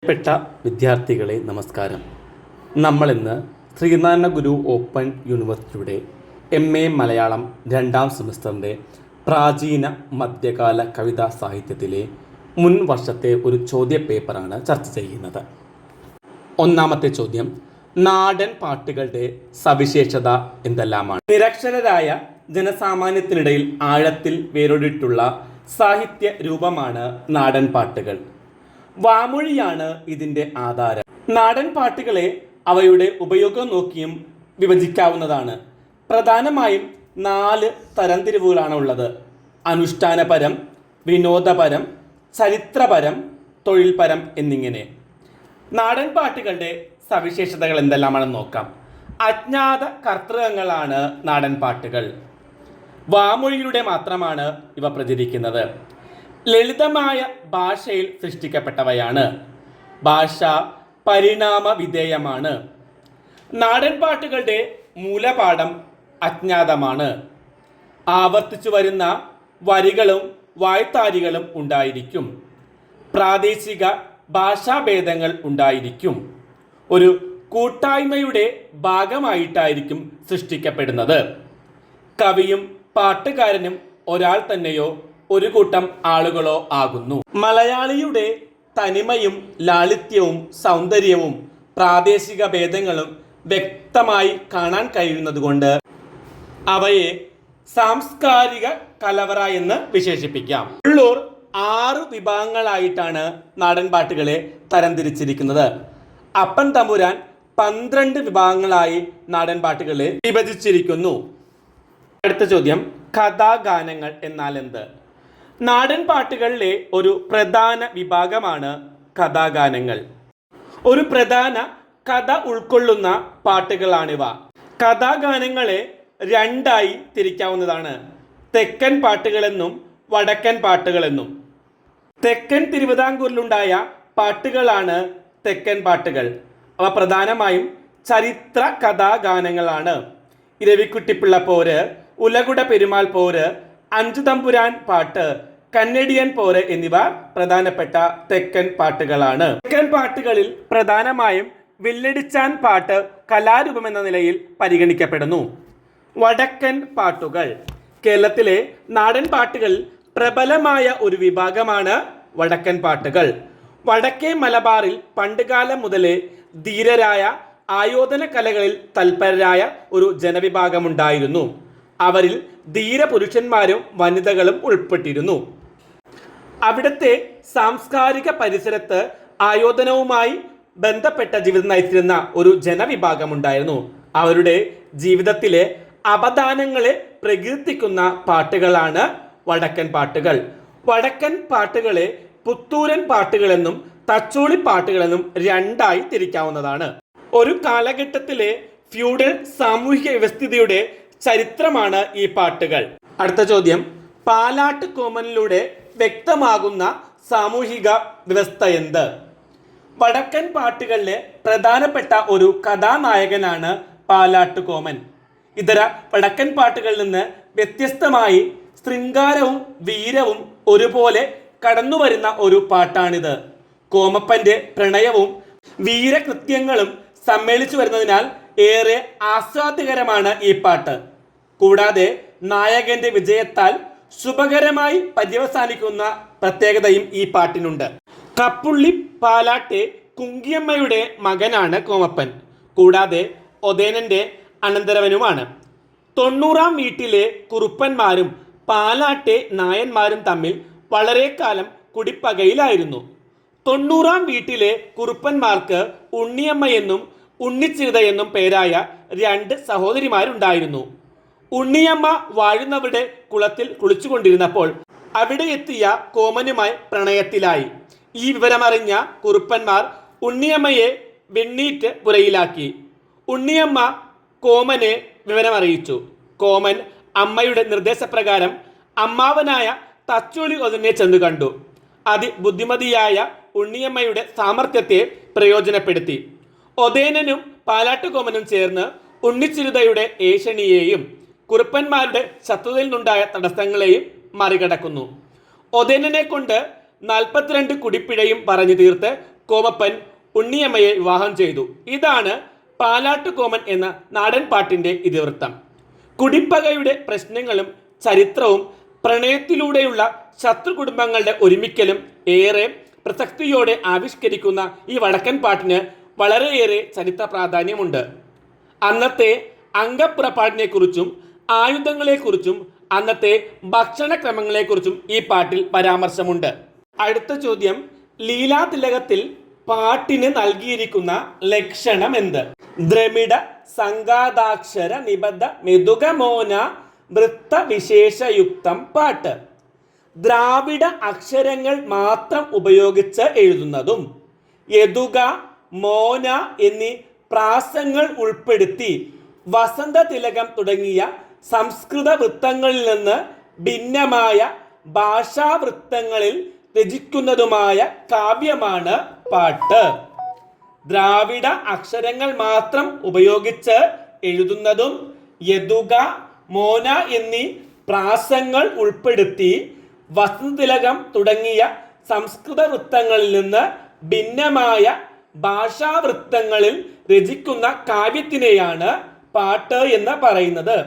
പ്രിയപ്പെട്ട വിദ്യാർത്ഥികളെ നമസ്കാരം. നമ്മളിന്ന് ശ്രീനാരായണ ഗുരു ഓപ്പൺ യൂണിവേഴ്സിറ്റിയുടെ MA മലയാളം 2ാം സെമിസ്റ്ററിൻ്റെ പ്രാചീന മധ്യകാല കവിതാ സാഹിത്യത്തിലെ മുൻ വർഷത്തെ ഒരു ചോദ്യ പേപ്പറാണ് ചർച്ച ചെയ്യുന്നത്. ഒന്നാമത്തെ ചോദ്യം, നാടൻ പാട്ടുകളുടെ സവിശേഷത എന്തെല്ലാമാണ്? നിരക്ഷരരായ ജനസാമാന്യത്തിനിടയിൽ ആഴത്തിൽ വേരോടിയിട്ടുള്ള സാഹിത്യ രൂപമാണ് നാടൻ പാട്ടുകൾ. വാമൊഴിയാണ് ഇതിൻ്റെ ആധാരം. നാടൻ പാട്ടുകളെ അവയുടെ ഉപയോഗം നോക്കിയും വിഭജിക്കാവുന്നതാണ്. പ്രധാനമായും 4 തരംതിരിവുകളാണ് ഉള്ളത്: അനുഷ്ഠാനപരം, വിനോദപരം, ചരിത്രപരം, തൊഴിൽപരം എന്നിങ്ങനെ. നാടൻ പാട്ടുകളുടെ സവിശേഷതകൾ എന്തെല്ലാമാണെന്ന് നോക്കാം. അജ്ഞാത കർത്തൃകങ്ങളാണ് നാടൻ പാട്ടുകൾ. വാമൊഴിയിലൂടെ മാത്രമാണ് ഇവ പ്രചരിക്കുന്നത്. ലളിതമായ ഭാഷയിൽ സൃഷ്ടിക്കപ്പെട്ടവയാണ്. ഭാഷ പരിണാമ വിധേയമാണ്. നാടൻ പാട്ടുകളുടെ മൂലപാഠം അജ്ഞാതമാണ്. ആവർത്തിച്ചു വരുന്ന വരികളും വായ്ത്താരികളും ഉണ്ടായിരിക്കും. പ്രാദേശിക ഭാഷാഭേദങ്ങൾ ഉണ്ടായിരിക്കും. ഒരു കൂട്ടായ്മയുടെ ഭാഗമായിട്ടായിരിക്കും സൃഷ്ടിക്കപ്പെടുന്നത്. കവിയും പാട്ടുകാരനും ഒരാൾ തന്നെയോ ഒരു കൂട്ടം ആളുകളോ ആകുന്നു. മലയാളിയുടെ തനിമയും ലാളിത്യവും സൗന്ദര്യവും പ്രാദേശിക ഭേദങ്ങളും വ്യക്തമായി കാണാൻ കഴിയുന്നതുകൊണ്ട് അവയെ സാംസ്കാരിക കലവറ എന്ന് വിശേഷിപ്പിക്കാം. ഉള്ളൂർ 6 വിഭാഗങ്ങളായിട്ടാണ് നാടൻ പാട്ടുകളെ തരംതിരിച്ചിരിക്കുന്നത്. അപ്പൻ തമ്പുരാൻ 12 വിഭാഗങ്ങളായി നാടൻ പാട്ടുകളെ വിഭജിച്ചിരിക്കുന്നു. അടുത്ത ചോദ്യം, കഥാഗാനങ്ങൾ എന്നാൽ എന്ത്? നാടൻ പാട്ടുകളിലെ ഒരു പ്രധാന വിഭാഗമാണ് കഥാഗാനങ്ങൾ. ഒരു പ്രധാന കഥ ഉൾക്കൊള്ളുന്ന പാട്ടുകളാണിവ. കഥാഗാനങ്ങളെ 2ആയി തിരിക്കാവുന്നതാണ്: തെക്കൻ പാട്ടുകളെന്നും വടക്കൻ പാട്ടുകളെന്നും. തെക്കൻ തിരുവിതാംകൂറിലുണ്ടായ പാട്ടുകളാണ് തെക്കൻ പാട്ടുകൾ. അവ പ്രധാനമായും ചരിത്ര കഥാഗാനങ്ങളാണ്. ഇരവിക്കുട്ടിപ്പിള്ള പോര്, ഉലകുട പെരുമാൾ പോര്, അഞ്ചുതമ്പുരാൻ പാട്ട്, കന്നഡിയൻ പോര് എന്നിവ പ്രധാനപ്പെട്ട തെക്കൻ പാട്ടുകളാണ്. തെക്കൻ പാട്ടുകളിൽ പ്രധാനമായും വില്ലടിച്ചാൻ പാട്ട് കലാരൂപം എന്ന നിലയിൽ പരിഗണിക്കപ്പെടുന്നു. വടക്കൻ പാട്ടുകൾ കേരളത്തിലെ നാടൻ പാട്ടുകളിൽ പ്രബലമായ ഒരു വിഭാഗമാണ് വടക്കൻ പാട്ടുകൾ. വടക്കേ മലബാറിൽ പണ്ടുകാലം മുതലേ ധീരരായ ആയോധന കലകളിൽ തൽപരരായ ഒരു ജനവിഭാഗമുണ്ടായിരുന്നു. അവരിൽ ധീരപുരുഷന്മാരും വനിതകളും ഉൾപ്പെട്ടിരുന്നു. അവിടുത്തെ സാംസ്കാരിക പരിസരത്ത് ആയോധനവുമായി ബന്ധപ്പെട്ട ജീവിതം നയിച്ചിരുന്ന ഒരു ജനവിഭാഗമുണ്ടായിരുന്നു. അവരുടെ ജീവിതത്തിലെ അപദാനങ്ങളെ പ്രകീർത്തിക്കുന്ന പാട്ടുകളാണ് വടക്കൻ പാട്ടുകൾ. വടക്കൻ പാട്ടുകളെ പുത്തൂരൻ പാട്ടുകളെന്നും തച്ചോളി പാട്ടുകളെന്നും 2ആയി തിരിക്കാവുന്നതാണ്. ഒരു കാലഘട്ടത്തിലെ ഫ്യൂഡൽ സാമൂഹിക വ്യവസ്ഥിതിയുടെ ചരിത്രമാണ് ഈ പാട്ടുകൾ. അടുത്ത ചോദ്യം, പാലാട്ട് കോമനിലൂടെ വ്യക്തമാകുന്ന സാമൂഹിക വ്യവസ്ഥ എന്ത്? വടക്കൻ പാട്ടുകളിലെ പ്രധാനപ്പെട്ട ഒരു കഥാനായകനാണ് പാലാട്ട് കോമൻ. ഇതര വടക്കൻ പാട്ടുകളിൽ നിന്ന് വ്യത്യസ്തമായി ശൃംഗാരവും വീരവും ഒരുപോലെ കടന്നുവരുന്ന ഒരു പാട്ടാണിത്. കോമപ്പന്റെ പ്രണയവും വീരകൃത്യങ്ങളും സമ്മേളിച്ചു വരുന്നതിനാൽ ഏറെ ആസ്വാദ്യകരമാണ് ഈ പാട്ട്. കൂടാതെ നായകന്റെ വിജയത്താൽ ശുഭകരമായി പര്യവസാനിക്കുന്ന പ്രത്യേകതയും ഈ പാട്ടിനുണ്ട്. കപ്പുള്ളി പാലാട്ടെ കുങ്കിയമ്മയുടെ മകനാണ് കോമപ്പൻ. കൂടാതെ ഒതേനന്റെ അനന്തരവനുമാണ്. 90-ാം വീട്ടിലെ കുറുപ്പന്മാരും പാലാട്ടെ നായന്മാരും തമ്മിൽ വളരെ കാലം കുടിപ്പകയിലായിരുന്നു. 90-ാം വീട്ടിലെ കുറുപ്പന്മാർക്ക് ഉണ്ണിയമ്മയെന്നും ഉണ്ണിച്ചിരുതയെന്നും പേരായ 2 സഹോദരിമാരുണ്ടായിരുന്നു. ഉണ്ണിയമ്മ വാഴുന്നവരുടെ കുളത്തിൽ കുളിച്ചുകൊണ്ടിരുന്നപ്പോൾ അവിടെ എത്തിയ കോമനുമായി പ്രണയത്തിലായി. ഈ വിവരമറിഞ്ഞ കുറുപ്പന്മാർ ഉണ്ണിയമ്മയെ വെണ്ണീറ്റ് പുരയിലാക്കി. ഉണ്ണിയമ്മ കോമനെ വിവരമറിയിച്ചു. കോമൻ അമ്മയുടെ നിർദ്ദേശപ്രകാരം അമ്മാവനായ തച്ചോളി ഒതനെ ചെന്നു കണ്ടു. അതിബുദ്ധിമതിയായ ഉണ്ണിയമ്മയുടെ സാമർത്ഥ്യത്തെ പ്രയോജനപ്പെടുത്തി. ഒതേനനും പാലാട്ടുകോമനും ചേർന്ന് ഉണ്ണിച്ചിരുതയുടെ ഏഷണിയെയും കുറുപ്പന്മാരുടെ ശത്രുതയിൽ നിന്നുണ്ടായ തടസ്സങ്ങളെയും മറികടക്കുന്നു. ഒതേനനെ കൊണ്ട് 42 കുടിപ്പിഴയും പറഞ്ഞു തീർത്ത് കോമപ്പൻ ഉണ്ണിയമ്മയെ വിവാഹം ചെയ്തു. ഇതാണ് പാലാട്ട് കോമൻ എന്ന നാടൻ പാട്ടിൻ്റെ ഇതിവൃത്തം. കുടിപ്പകയുടെ പ്രശ്നങ്ങളും ചരിത്രവും പ്രണയത്തിലൂടെയുള്ള ശത്രു കുടുംബങ്ങളുടെ ഒരുമിക്കലും ഏറെ പ്രസക്തിയോടെ ആവിഷ്കരിക്കുന്ന ഈ വടക്കൻ പാട്ടിന് വളരെയേറെ ചരിത്ര പ്രാധാന്യമുണ്ട്. അന്നത്തെ അംഗപ്പുറപ്പാടിനെക്കുറിച്ചും ആയുധങ്ങളെക്കുറിച്ചും അന്നത്തെ ഭക്ഷണക്രമങ്ങളെക്കുറിച്ചും ഈ പാട്ടിൽ പരാമർശമുണ്ട്. അടുത്ത ചോദ്യം, ലീലാതിലകത്തിൽ പാട്ടിന് നൽകിയിരിക്കുന്ന ലക്ഷണം എന്ത്? ദ്രമിഡ സംഘാതാക്ഷര നിബദ്ധ മെതുകമോന വൃത്തവിശേഷയുക്തം പാട്ട്. ദ്രാവിഡ അക്ഷരങ്ങൾ മാത്രം ഉപയോഗിച്ച് എഴുതുന്നതും യതുക, മോന എന്നീ പ്രാസങ്ങൾ ഉൾപ്പെടുത്തി വസന്തതിലകം തുടങ്ങിയ സംസ്കൃത വൃത്തങ്ങളിൽ നിന്ന് ഭിന്നമായ ഭാഷാവൃത്തങ്ങളിൽ രചിക്കുന്നതുമായ കാവ്യമാണ് പാട്ട്. ദ്രാവിഡ അക്ഷരങ്ങൾ മാത്രം ഉപയോഗിച്ച് എഴുതുന്നതും യതുക, മോന എന്നീ പ്രാസങ്ങൾ ഉൾപ്പെടുത്തി വസന്തതിലകം തുടങ്ങിയ സംസ്കൃത വൃത്തങ്ങളിൽ നിന്ന് ഭിന്നമായ ഭാഷാവൃത്തങ്ങളിൽ രചിക്കുന്ന കാവ്യത്തിനെയാണ് പാട്ട് എന്ന് പറയുന്നത്.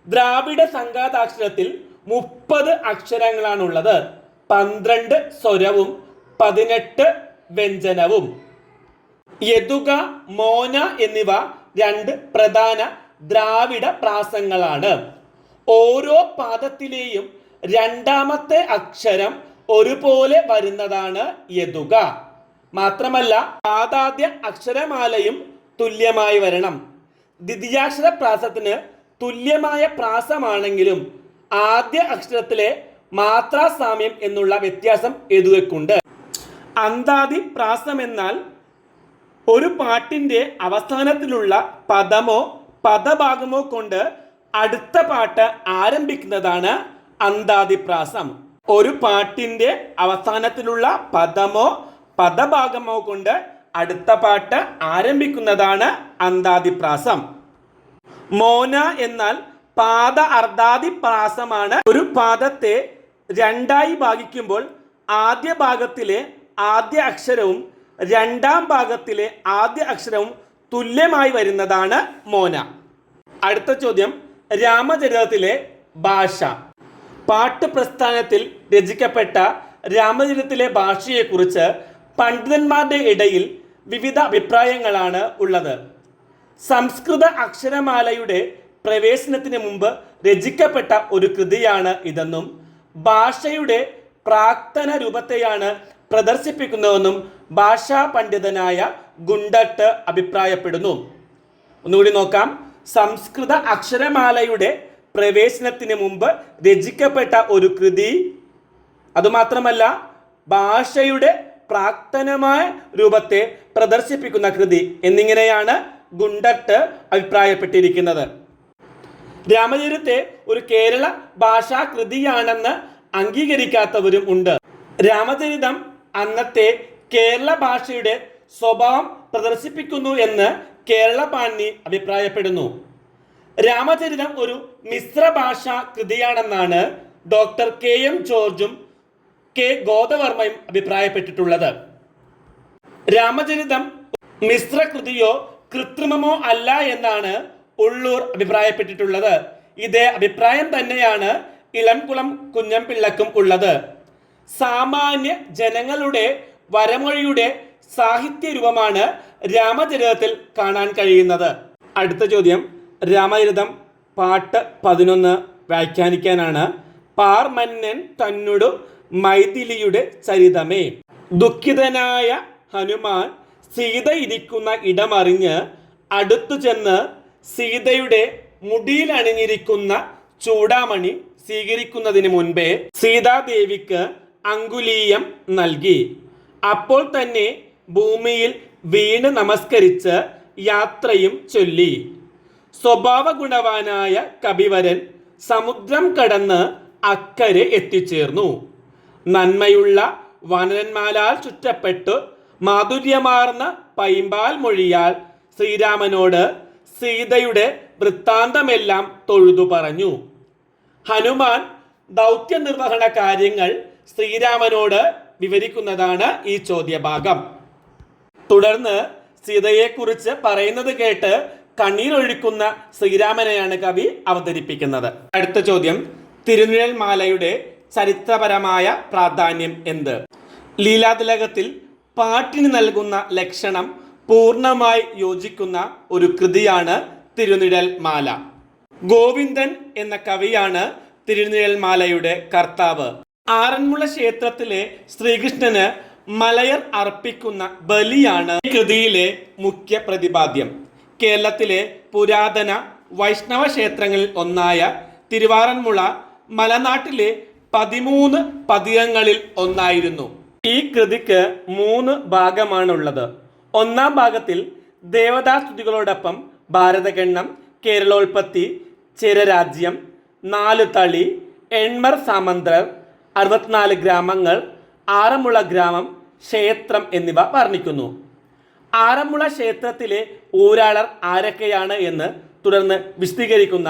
ദ്രാവിഡ സംഘാതാക്ഷരത്തിൽ 30 അക്ഷരങ്ങളാണുള്ളത്. 12 സ്വരവും 18 വ്യഞ്ജനവും. യതുക, മോന എന്നിവ 2 പ്രധാന ദ്രാവിഡ പ്രാസങ്ങളാണ്. ഓരോ പാദത്തിലെയും രണ്ടാമത്തെ അക്ഷരം ഒരുപോലെ വരുന്നതാണ് യതുക. മാത്രമല്ല പാദാദ്യ അക്ഷരമാലയും തുല്യമായി വരണം. ദ്വിതീയാക്ഷര പ്രാസത്തിന് തുല്യമായ പ്രാസമാണെങ്കിലും ആദ്യ അക്ഷരത്തിലെ മാത്രാസാമ്യം എന്നുള്ള വ്യത്യാസം യതുകയ്ക്കുണ്ട്. അന്താദി പ്രാസം എന്നാൽ ഒരു പാട്ടിൻ്റെ അവസാനത്തിലുള്ള പദമോ പദഭാഗമോ കൊണ്ട് അടുത്ത പാട്ട് ആരംഭിക്കുന്നതാണ് അന്താദിപ്രാസം. ഒരു പാട്ടിൻ്റെ അവസാനത്തിലുള്ള പദമോ പദഭാഗമോ കൊണ്ട് അടുത്ത പാട്ട് ആരംഭിക്കുന്നതാണ് അന്താദിപ്രാസം. മോന എന്നാൽ പാദ അർദ്ധാദിപ്രാസമാണ്. ഒരു പാദത്തെ രണ്ടായി ഭാഗിക്കുമ്പോൾ ആദ്യ ഭാഗത്തിലെ ആദ്യ അക്ഷരവും രണ്ടാം ഭാഗത്തിലെ ആദ്യ അക്ഷരവും തുല്യമായി വരുന്നതാണ് മോന. അടുത്ത ചോദ്യം, രാമചരിതത്തിലെ ഭാഷ. പാട്ട് പ്രസ്ഥാനത്തിൽ രചിക്കപ്പെട്ട രാമചരിതത്തിലെ ഭാഷയെക്കുറിച്ച് പണ്ഡിതന്മാരുടെ ഇടയിൽ വിവിധ അഭിപ്രായങ്ങളാണ് ഉള്ളത്. സംസ്കൃത അക്ഷരമാലയുടെ പ്രവേശനത്തിന് മുമ്പ് രചിക്കപ്പെട്ട ഒരു കൃതിയാണ് ഇതെന്നും ഭാഷയുടെ പ്രാക്തന രൂപത്തെയാണ് പ്രദർശിപ്പിക്കുന്നതെന്നും ഭാഷാ പണ്ഡിതനായ ഗുണ്ടട്ട് അഭിപ്രായപ്പെടുന്നു. ഒന്നുകൂടി നോക്കാം. സംസ്കൃത അക്ഷരമാലയുടെ പ്രവേശനത്തിന് മുമ്പ് രചിക്കപ്പെട്ട ഒരു കൃതി, അതുമാത്രമല്ല ഭാഷയുടെ പ്രാക്തനമായ രൂപത്തെ പ്രദർശിപ്പിക്കുന്ന കൃതി എന്നിങ്ങനെയാണ് ഗുണ്ടട്ട് അഭിപ്രായപ്പെട്ടിരിക്കുന്നത്. രാമചരിതത്തെ ഒരു കേരള ഭാഷാ കൃതിയാണെന്ന് അംഗീകരിക്കാത്തവരും ഉണ്ട്. രാമചരിതം അന്നത്തെ കേരള ഭാഷയുടെ സ്വഭാവം പ്രദർശിപ്പിക്കുന്നു എന്ന് കേരള പാണി അഭിപ്രായപ്പെടുന്നു. രാമചരിതം ഒരു മിശ്ര ഭാഷാ കൃതിയാണെന്നാണ് ഡോക്ടർ KM ജോർജും K ഗോദവർമ്മയും അഭിപ്രായപ്പെട്ടിട്ടുള്ളത്. രാമചരിതം മിശ്ര കൃതിയോ കൃത്രിമമോ അല്ല എന്നാണ് ഉള്ളൂർ അഭിപ്രായപ്പെട്ടിട്ടുള്ളത്. ഇതേ അഭിപ്രായം തന്നെയാണ് ഇളംകുളം കുഞ്ഞംപിള്ളക്കും ഉള്ളത്. സാമാന്യ ജനങ്ങളുടെ വരമൊഴിയുടെ സാഹിത്യ രൂപമാണ് രാമചരിതത്തിൽ കാണാൻ കഴിയുന്നത്. അടുത്ത ചോദ്യം, രാമചരിതം പാട്ട് 11 വ്യാഖ്യാനിക്കാനാണ്. പാർമന്നൻ തന്നുടു മൈഥിലിയുടെ ചരിതമേ. ദുഃഖിതനായ ഹനുമാൻ സീത ഇരിക്കുന്ന ഇടമറിഞ്ഞ് അടുത്തു ചെന്ന് സീതയുടെ മുടിയിൽ അണിഞ്ഞിരിക്കുന്ന ചൂടാമണി സ്വീകരിക്കുന്നതിന് മുൻപേ സീതാദേവിക്ക് അങ്കുലീയം നൽകി. അപ്പോൾ തന്നെ ഭൂമിയിൽ വീണ് നമസ്കരിച്ച് യാത്രയും ചൊല്ലി. സ്വഭാവ ഗുണവാനായ കപിവരൻ സമുദ്രം കടന്ന് അക്കരെ എത്തിച്ചേർന്നു. നന്മയുള്ള വാനരന്മാരാൽ ചുറ്റപ്പെട്ടു മാധുര്യമാർന്ന പൈമ്പാൽ മൊഴിയാൽ ശ്രീരാമനോട് സീതയുടെ വൃത്താന്തമെല്ലാം തൊഴുതു പറഞ്ഞു. ഹനുമാൻ ദൗത്യ നിർവഹണ കാര്യങ്ങൾ ശ്രീരാമനോട് വിവരിക്കുന്നതാണ് ഈ ചോദ്യഭാഗം. തുടർന്ന് സീതയെക്കുറിച്ച് പറയുന്നത് കേട്ട് കണ്ണീരൊഴുക്കുന്ന ശ്രീരാമനെയാണ് കവി അവതരിപ്പിക്കുന്നത്. അടുത്ത ചോദ്യം, തിരുനിഴൽ മാലയുടെ ചരിത്രപരമായ പ്രാധാന്യം എന്ത്? ലീലാതിലകത്തിൽ പാട്ടിന് നൽകുന്ന ലക്ഷണം പൂർണ്ണമായി യോജിക്കുന്ന ഒരു കൃതിയാണ് തിരുനിഴൽ മാല. ഗോവിന്ദൻ എന്ന കവിയാണ് തിരുനിഴൽ മാലയുടെ കർത്താവ്. ആറന്മുള ക്ഷേത്രത്തിലെ ശ്രീകൃഷ്ണന് മലയർ അർപ്പിക്കുന്ന ബലിയാണ് ഈ കൃതിയിലെ മുഖ്യ പ്രതിപാദ്യം. കേരളത്തിലെ പുരാതന വൈഷ്ണവ ക്ഷേത്രങ്ങളിൽ ഒന്നായ തിരുവാറന്മുള മലനാട്ടിലെ 13 പതികങ്ങളിൽ ഒന്നായിരുന്നു. ഈ കൃതിക്ക് 3 ഭാഗമാണുള്ളത്. ഒന്നാം ഭാഗത്തിൽ ദേവതാസ്തുതികളോടൊപ്പം ഭാരതഖണ്ഡം, കേരളോൽപ്പത്തി, ചിരരാജ്യം, 4 തളി, എൺമർ സാമന്തർ, 64 ഗ്രാമങ്ങൾ, ആറന്മുള ഗ്രാമം, ക്ഷേത്രം എന്നിവ വർണ്ണിക്കുന്നു. ആറന്മുള ക്ഷേത്രത്തിലെ ഊരാളർ ആരൊക്കെയാണ് എന്ന് തുടർന്ന് വിശദീകരിക്കുന്ന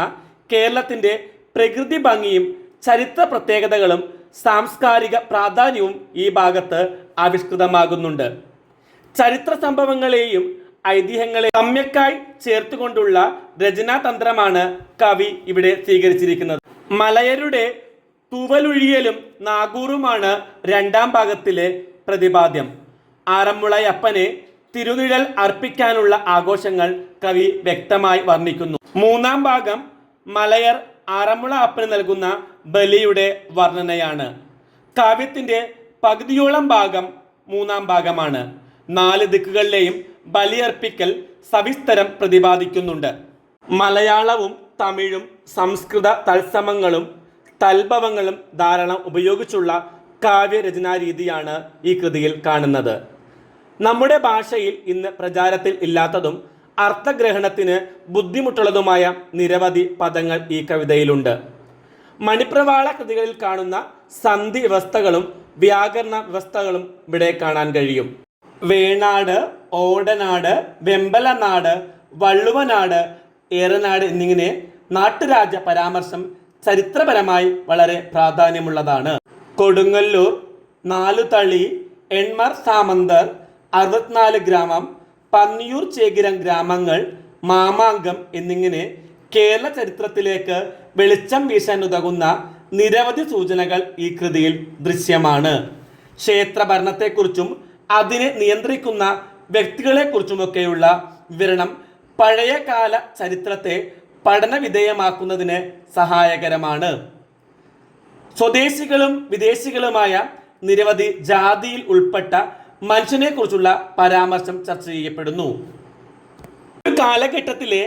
കേരളത്തിൻ്റെ പ്രകൃതി ഭംഗിയും ചരിത്ര പ്രത്യേകതകളും സാംസ്കാരിക പ്രാധാന്യവും ഈ ഭാഗത്ത് ആവിഷ്കൃതമാകുന്നുണ്ട്. ചരിത്ര സംഭവങ്ങളെയും ഐതിഹ്യങ്ങളെ സമ്യക്കായി ചേർത്തുകൊണ്ടുള്ള രചനാതന്ത്രമാണ് കവി ഇവിടെ സ്വീകരിച്ചിരിക്കുന്നത്. മലയരുടെ തൂവലുഴിയലും നാഗൂറുമാണ് രണ്ടാം ഭാഗത്തിലെ പ്രതിപാദ്യം. ആറന്മുളയപ്പനെ തിരുനിഴൽ അർപ്പിക്കാനുള്ള ആഘോഷങ്ങൾ കവി വ്യക്തമായി വർണ്ണിക്കുന്നു. മൂന്നാം ഭാഗം മലയർ ആറന്മുള അപ്പന് നൽകുന്ന ബലിയുടെ വർണ്ണനയാണ്. കാവ്യത്തിൻ്റെ പകുതിയോളം ഭാഗം മൂന്നാം ഭാഗമാണ്. 4 ദിക്കുകളിലെയും ബലിയർപ്പിക്കൽ സവിസ്തരം പ്രതിപാദിക്കുന്നുണ്ട്. മലയാളവും തമിഴും സംസ്കൃത തത്സമങ്ങളും തൽഭവങ്ങളും ധാരാളം ഉപയോഗിച്ചുള്ള കാവ്യരചനാരീതിയാണ് ഈ കൃതിയിൽ കാണുന്നത്. നമ്മുടെ ഭാഷയിൽ ഇന്ന് പ്രചാരത്തിൽ ഇല്ലാത്തതും അർത്ഥഗ്രഹണത്തിന് ബുദ്ധിമുട്ടുള്ളതുമായ നിരവധി പദങ്ങൾ ഈ കവിതയിലുണ്ട്. മണിപ്രവാള കൃതികളിൽ കാണുന്ന സന്ധി വ്യവസ്ഥകളും വ്യാകരണ വ്യവസ്ഥകളും ഇവിടെ കാണാൻ കഴിയും. വേണാട്, ഓടനാട്, വെമ്പലനാട്, വള്ളുവനാട്, ഏറനാട് എന്നിങ്ങനെ നാട്ടുരാജ പരാമർശം ചരിത്രപരമായി വളരെ പ്രാധാന്യമുള്ളതാണ്. കൊടുങ്ങല്ലൂർ, 4 തളി, എൺമർ സാമന്തർ, 64 ഗ്രാമം, പന്നിയൂർ ചേകിരം ഗ്രാമങ്ങൾ, മാമാങ്കം എന്നിങ്ങനെ കേരള ചരിത്രത്തിലേക്ക് വെളിച്ചം വീശാൻ ഉതകുന്ന നിരവധി സൂചനകൾ ഈ കൃതിയിൽ ദൃശ്യമാണ്. ക്ഷേത്രഭരണത്തെക്കുറിച്ചും അതിനെ നിയന്ത്രിക്കുന്ന വ്യക്തികളെക്കുറിച്ചുമൊക്കെയുള്ള വിവരണം പഴയകാല ചരിത്രത്തെ പഠനവിധേയമാക്കുന്നതിന് സഹായകരമാണ്. സ്വദേശികളും വിദേശികളുമായ നിരവധി ജാതിയിൽ ഉൾപ്പെട്ട മനുഷ്യനെക്കുറിച്ചുള്ള പരാമർശം ചർച്ച ചെയ്യപ്പെടുന്നു. ഒരു കാലഘട്ടത്തിലെ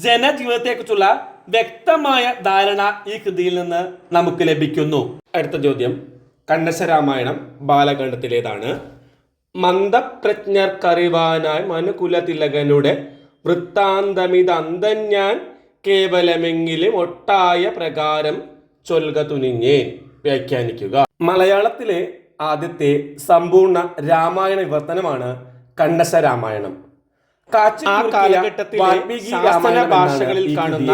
ജനജീവിതത്തെക്കുറിച്ചുള്ള വ്യക്തമായ ധാരണ ഈ കൃതിയിൽ നിന്ന് നമുക്ക് ലഭിക്കുന്നു. അടുത്ത ചോദ്യം, കണ്ണശരാമായണം ബാലകാണ്ഡത്തിലേതാണ്? മന്ദപ്രജ്ഞർക്കറിവാനായി മനുകുലതിലകനുടെ വൃത്താന്തമിതന്തൻ കേവലമെങ്കിലും ഒട്ടായ പ്രകാരം ചൊൽക തുനിഞ്ഞേൻ. വ്യാഖ്യാനിക്കുക. മലയാളത്തിലെ ആദ്യത്തെ സമ്പൂർണ്ണ രാമായണ വിവർത്തനമാണ് കണ്ണശരാമായണം. ആ കാലഘട്ടത്തിലെ ശാസന ഭാഷകളിൽ കാണുന്ന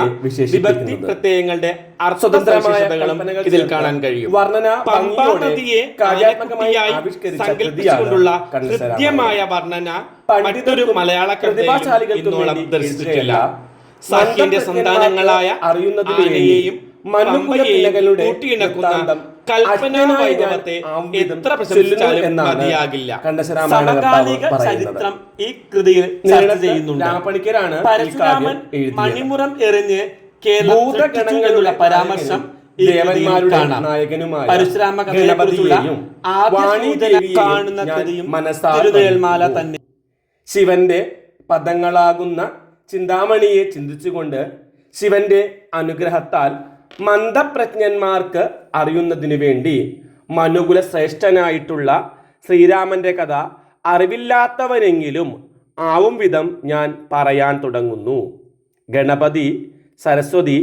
വിഭക്തി പ്രത്യയങ്ങളുടെ അർത്ഥതന്ത്രമായ ഇതിൽ കാണാൻ കഴിയും. വർണ്ണന പമ്പാ നദിയെ കാര്യാത്മകമായി സങ്കല്പിച്ചുകൊണ്ടുള്ള കൃത്യമായ വർണ്ണന മറ്റൊരു മലയാള കൃതിയിലും ഇന്നോളം ദർശിച്ചിട്ടില്ല. സാഖ്യന്റെ സന്താനങ്ങളായ ആനയെയും മനുകുലകളുടെ കൂട്ടിയിണക്കുന്ന കൽപ്പനാ വൈഭവത്തെ എത്ര പ്രശംസിച്ചാലും മതിയാകില്ല. സമകാലിക ചരിത്രം ഈ കൃതിയിൽ ചർച്ച ചെയ്യുന്നുണ്ട്. രാമപണിക്കരാണ് പരശുരാമൻ മണിമുറം എറിഞ്ഞ് കേരളത്തിലുള്ള പരാമർശം പരശുരാമ കഥയെക്കുറിച്ചുള്ള കാണുന്ന കൃതിയും തിരുനിഴൽമാല തന്നെ. ശിവന്റെ പദങ്ങളാകുന്ന ചിന്താമണിയെ ചിന്തിച്ചുകൊണ്ട് ശിവന്റെ അനുഗ്രഹത്താൽ മന്ദപ്രജ്ഞന്മാർക്ക് അറിയുന്നതിനു വേണ്ടി മനുകുല ശ്രേഷ്ഠനായിട്ടുള്ള ശ്രീരാമന്റെ കഥ അറിവില്ലാത്തവനെങ്കിലും ആവും വിധം ഞാൻ പറയാൻ തുടങ്ങുന്നു. ഗണപതി, സരസ്വതി,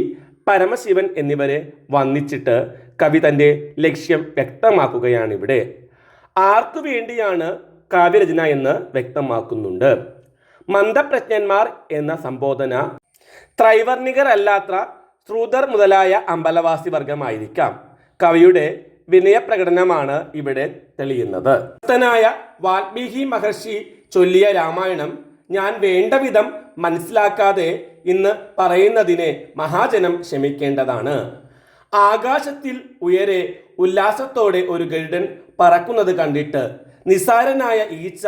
പരമശിവൻ എന്നിവരെ വന്ദിച്ചിട്ട് കവി തൻ്റെ ലക്ഷ്യം വ്യക്തമാക്കുകയാണിവിടെ. ആർക്കു വേണ്ടിയാണ് കാവ്യരചന എന്ന് വ്യക്തമാക്കുന്നുണ്ട്. മന്ദപ്രജ്ഞന്മാർ എന്ന സംബോധന ത്രൈവർണികരല്ലാത്ത ശ്രുതർ മുതലായ അമ്പലവാസി വർഗമായിരിക്കാം. കവിയുടെ വിനയപ്രകടനമാണ് ഇവിടെ തെളിയുന്നത്. ഭക്തനായ വാൽമീകി മഹർഷി ചൊല്ലിയ രാമായണം ഞാൻ വേണ്ട വിധം മനസ്സിലാക്കാതെ ഇന്ന് പറയുന്നതിനെ മഹാജനം ക്ഷമിക്കേണ്ടതാണ്. ആകാശത്തിൽ ഉയരെ ഉല്ലാസത്തോടെ ഒരു ഗരുഡൻ പറക്കുന്നത് കണ്ടിട്ട് നിസാരനായ ഈച്ച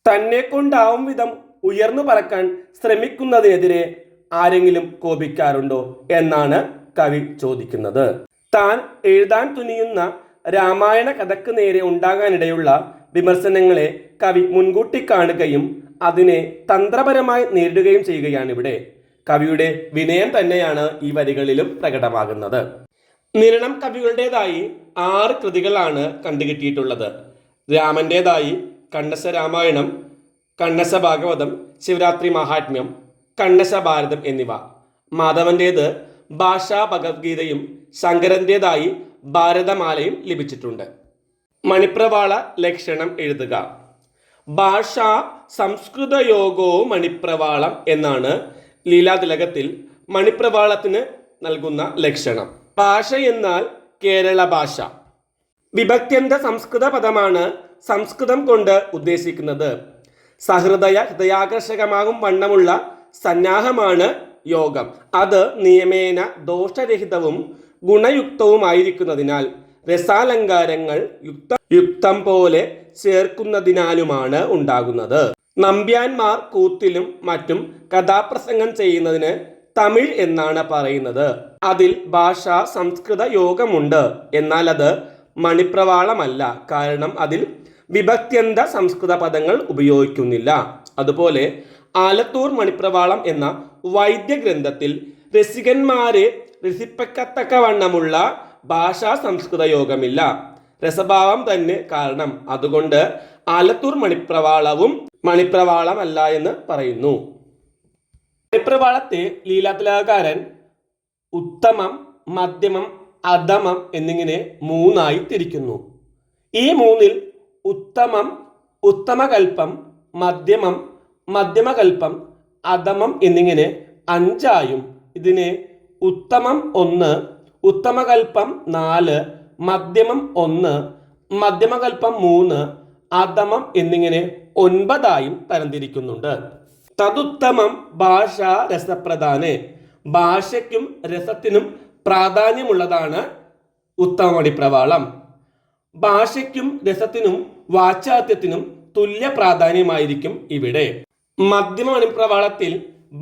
തന്നെ കൊണ്ടാവും വിധം ഉയർന്നു പറക്കാൻ ശ്രമിക്കുന്നതിനെതിരെ ആരെങ്കിലും കോപിക്കാറുണ്ടോ എന്നാണ് കവി ചോദിക്കുന്നത്. താൻ എഴുതാൻ തുനിയുന്ന രാമായണ കഥക്ക് നേരെ ഉണ്ടാകാനിടയുള്ള വിമർശനങ്ങളെ കവി മുൻകൂട്ടി കാണുകയും അതിനെ തന്ത്രപരമായി നേരിടുകയും ചെയ്യുകയാണ് ഇവിടെ. കവിയുടെ വിനയം തന്നെയാണ് ഈ വരികളിലും പ്രകടമാകുന്നത്. നിരണം കവികളുടേതായി 6 കൃതികളാണ് കണ്ടുകിട്ടിയിട്ടുള്ളത്. രാമൻ്റേതായി കണ്ണസ രാമായണം, കണ്ണസ ഭാഗവതം, ശിവരാത്രി മഹാത്മ്യം, കണ്ണസ ഭാരതം എന്നിവ. മാധവൻ്റേത് ഭാഷാ ഭഗവത്ഗീതയും ശങ്കരൻ്റേതായി ഭാരതമാലയും ലഭിച്ചിട്ടുണ്ട്. മണിപ്രവാള ലക്ഷണം എഴുതുക. ഭാഷാ സംസ്കൃതയോഗോ മണിപ്രവാളം എന്നാണ് ലീലാതിലകത്തിൽ മണിപ്രവാളത്തിന് നൽകുന്ന ലക്ഷണം. ഭാഷ എന്നാൽ കേരള ഭാഷ. വിഭക്ത്യന്ത സംസ്കൃത പദമാണ് സംസ്കൃതം കൊണ്ട് ഉദ്ദേശിക്കുന്നത്. ഹൃദയാകർഷകമാകും വണ്ണമുള്ള സന്നാഹമാണ് യോഗം. അത് നിയമേന ദോഷരഹിതവും ഗുണയുക്തവുമായിരിക്കുന്നതിനാൽ രസാലങ്കാരങ്ങൾ യുക്തം പോലെ ചേർക്കുന്നതിനാലുമാണ് ഉണ്ടാകുന്നത്. നമ്പ്യാന്മാർ കൂത്തിലും മറ്റും കഥാപ്രസംഗം ചെയ്യുന്നതിന് തമിഴ് എന്നാണ് പറയുന്നത്. അതിൽ ഭാഷാ സംസ്കൃത യോഗമുണ്ട്. എന്നാൽ അത് മണിപ്രവാളമല്ല. കാരണം അതിൽ വിഭക്ത്യന്ത സംസ്കൃത പദങ്ങൾ ഉപയോഗിക്കുന്നില്ല. അതുപോലെ ആലത്തൂർ മണിപ്രവാളം എന്ന വൈദ്യഗ്രന്ഥത്തിൽ രസികന്മാരെ രസിപ്പിക്കത്തക്കവണ്ണമുള്ള ഭാഷാ സംസ്കൃത യോഗമില്ല. രസഭാവം തന്നെ കാരണം. അതുകൊണ്ട് ആലത്തൂർ മണിപ്രവാളവും മണിപ്രവാളമല്ല എന്ന് പറയുന്നു. മണിപ്രവാളത്തെ ലീലാതിലകകാരൻ ഉത്തമം, മധ്യമം, അധമം എന്നിങ്ങനെ 3ആയി തിരിക്കുന്നു. ഈ 3ൽ ഉത്തമം, ഉത്തമകൽപ്പം, മധ്യമം, മധ്യമകൽപ്പം, അധമം എന്നിങ്ങനെ 5ആയും ഇതിനെ ഉത്തമം 1, ഉത്തമകൽപ്പം 4, മധ്യമം 1, മധ്യമകൽപ്പം 3, അധമം എന്നിങ്ങനെ 9ആയും തരംതിരിക്കുന്നുണ്ട്. തതുത്തമം ഭാഷാ രസപ്രധാനെ. ഭാഷയ്ക്കും രസത്തിനും പ്രാധാന്യമുള്ളതാണ് ഉത്തമ മണിപ്രവാളം. ഭാഷയ്ക്കും രസത്തിനും വാച്യാർത്ഥ്യത്തിനും തുല്യ പ്രാധാന്യമായിരിക്കും ഇവിടെ. മധ്യമ മണിപ്രവാളത്തിൽ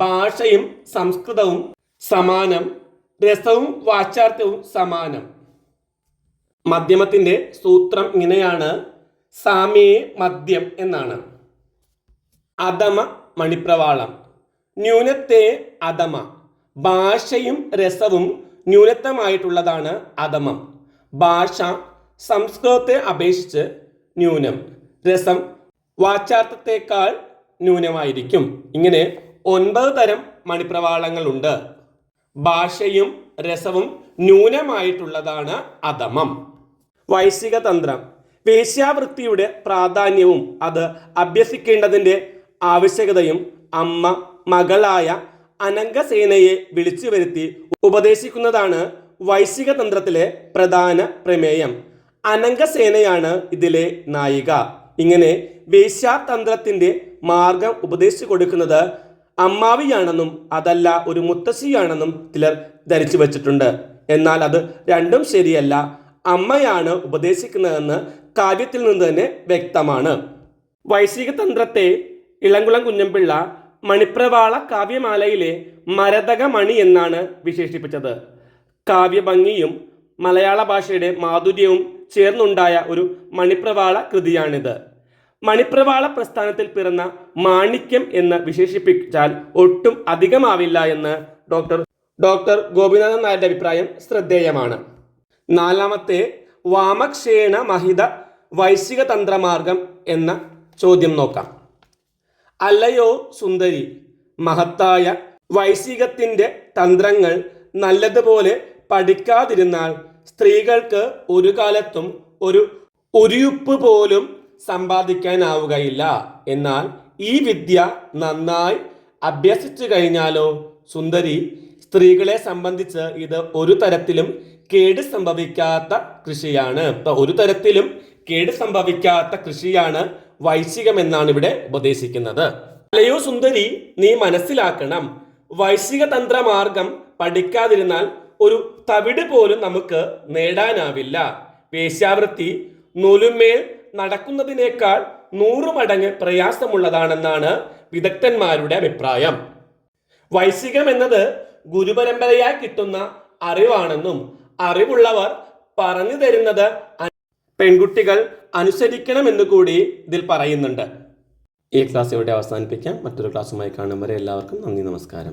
ഭാഷയും സംസ്കൃതവും സമാനം, രസവും വാച്യാർത്ഥ്യവും സമാനം. മധ്യമത്തിന്റെ സൂത്രം ഇങ്ങനെയാണ്: സാമ്യേ മധ്യം എന്നാണ്. അധമ മണിപ്രവാളം ന്യൂനത്തെ അധമ. ഭാഷയും രസവും ന്യൂനത്വമായിട്ടുള്ളതാണ് അധമം. ഭാഷ സംസ്കൃതത്തെ അപേക്ഷിച്ച് ന്യൂനം, രസം വാച്യാർത്ഥത്തേക്കാൾ ന്യൂനമായിരിക്കും. ഇങ്ങനെ 9 തരം മണിപ്രവാളങ്ങളുണ്ട്. ഭാഷയും രസവും ന്യൂനമായിട്ടുള്ളതാണ് അധമം. വൈശിക തന്ത്രം. വേശ്യാവൃത്തിയുടെ പ്രാധാന്യവും അത് അഭ്യസിക്കേണ്ടതിൻ്റെ ആവശ്യകതയും അമ്മ മകളായ അനംഗസേനയെ വിളിച്ചു വരുത്തി ഉപദേശിക്കുന്നതാണ് വൈശിക തന്ത്രത്തിലെ പ്രധാന പ്രമേയം. അനംഗസേനയാണ് ഇതിലെ നായിക. ഇങ്ങനെ വേശ്യാതന്ത്രത്തിന്റെ മാർഗം ഉപദേശിച്ചു കൊടുക്കുന്നത് അമ്മാവിയാണെന്നും അതല്ല ഒരു മുത്തശ്ശിയാണെന്നും ചിലർ ധരിച്ചു വച്ചിട്ടുണ്ട്. എന്നാൽ അത് രണ്ടും ശരിയല്ല. അമ്മയാണ് ഉപദേശിക്കുന്നതെന്ന് കാവ്യത്തിൽ നിന്ന് തന്നെ വ്യക്തമാണ്. വൈശിക തന്ത്രത്തെ ഇളംകുളം കുഞ്ഞമ്പിള്ള മണിപ്രവാള കാവ്യമാലയിലെ മരതകമണി എന്നാണ് വിശേഷിപ്പിച്ചത്. കാവ്യഭംഗിയും മലയാള ഭാഷയുടെ മാധുര്യവും ചേർന്നുണ്ടായ ഒരു മണിപ്രവാള കൃതിയാണിത്. മണിപ്രവാള പ്രസ്ഥാനത്തിൽ പിറന്ന മാണിക്യം എന്ന് വിശേഷിപ്പിച്ചാൽ ഒട്ടും അധികമാവില്ല എന്ന് ഡോക്ടർ ഗോപിനാഥൻ നായരുടെ അഭിപ്രായം ശ്രദ്ധേയമാണ്. 4ാമത്തെ വാമക്ഷേണ മഹിത വൈശിക തന്ത്രമാർഗം എന്ന ചോദ്യം നോക്കാം. അല്ലയോ സുന്ദരി, മഹത്തായ വൈശികത്തിൻ്റെ തന്ത്രങ്ങൾ നല്ലതുപോലെ പഠിക്കാതിരുന്നാൽ സ്ത്രീകൾക്ക് ഒരു കാലത്തും ഒരു ഉരിയുപ്പ് പോലും സമ്പാദിക്കാനാവുകയില്ല. എന്നാൽ ഈ വിദ്യ നന്നായി അഭ്യസിച്ചു കഴിഞ്ഞാലോ സുന്ദരി, സ്ത്രീകളെ സംബന്ധിച്ച് ഇത് ഒരു തരത്തിലും കേട് സംഭവിക്കാത്ത കൃഷിയാണ്. ഒരു തരത്തിലും കേട് സംഭവിക്കാത്ത കൃഷിയാണ് വൈശികം എന്നാണ് ഇവിടെ ഉപദേശിക്കുന്നത്. അല്ലയോ സുന്ദരി, നീ മനസ്സിലാക്കണം, വൈശിക തന്ത്രമാർഗം പഠിക്കാതിരുന്നാൽ ഒരു തവിട് പോലും നമുക്ക് നേടാനാവില്ല. വേശ്യാവൃത്തി നൂലുമേൽ നടക്കുന്നതിനേക്കാൾ 100 മടങ്ങ് പ്രയാസമുള്ളതാണെന്നാണ് വിദഗ്ധന്മാരുടെ അഭിപ്രായം. വൈശികം എന്നത് ഗുരുപരമ്പരയായി കിട്ടുന്ന അറിവാണെന്നും അറിവുള്ളവർ പറഞ്ഞു തരുന്നത് പെൺകുട്ടികൾ അനുസരിക്കണമെന്ന് കൂടി ഇതിൽ പറയുന്നുണ്ട്. ഈ ക്ലാസ് ഇവിടെ അവസാനിപ്പിക്കാം. മറ്റൊരു ക്ലാസ്സുമായി കാണും വരെ എല്ലാവർക്കും നന്ദി, നമസ്കാരം.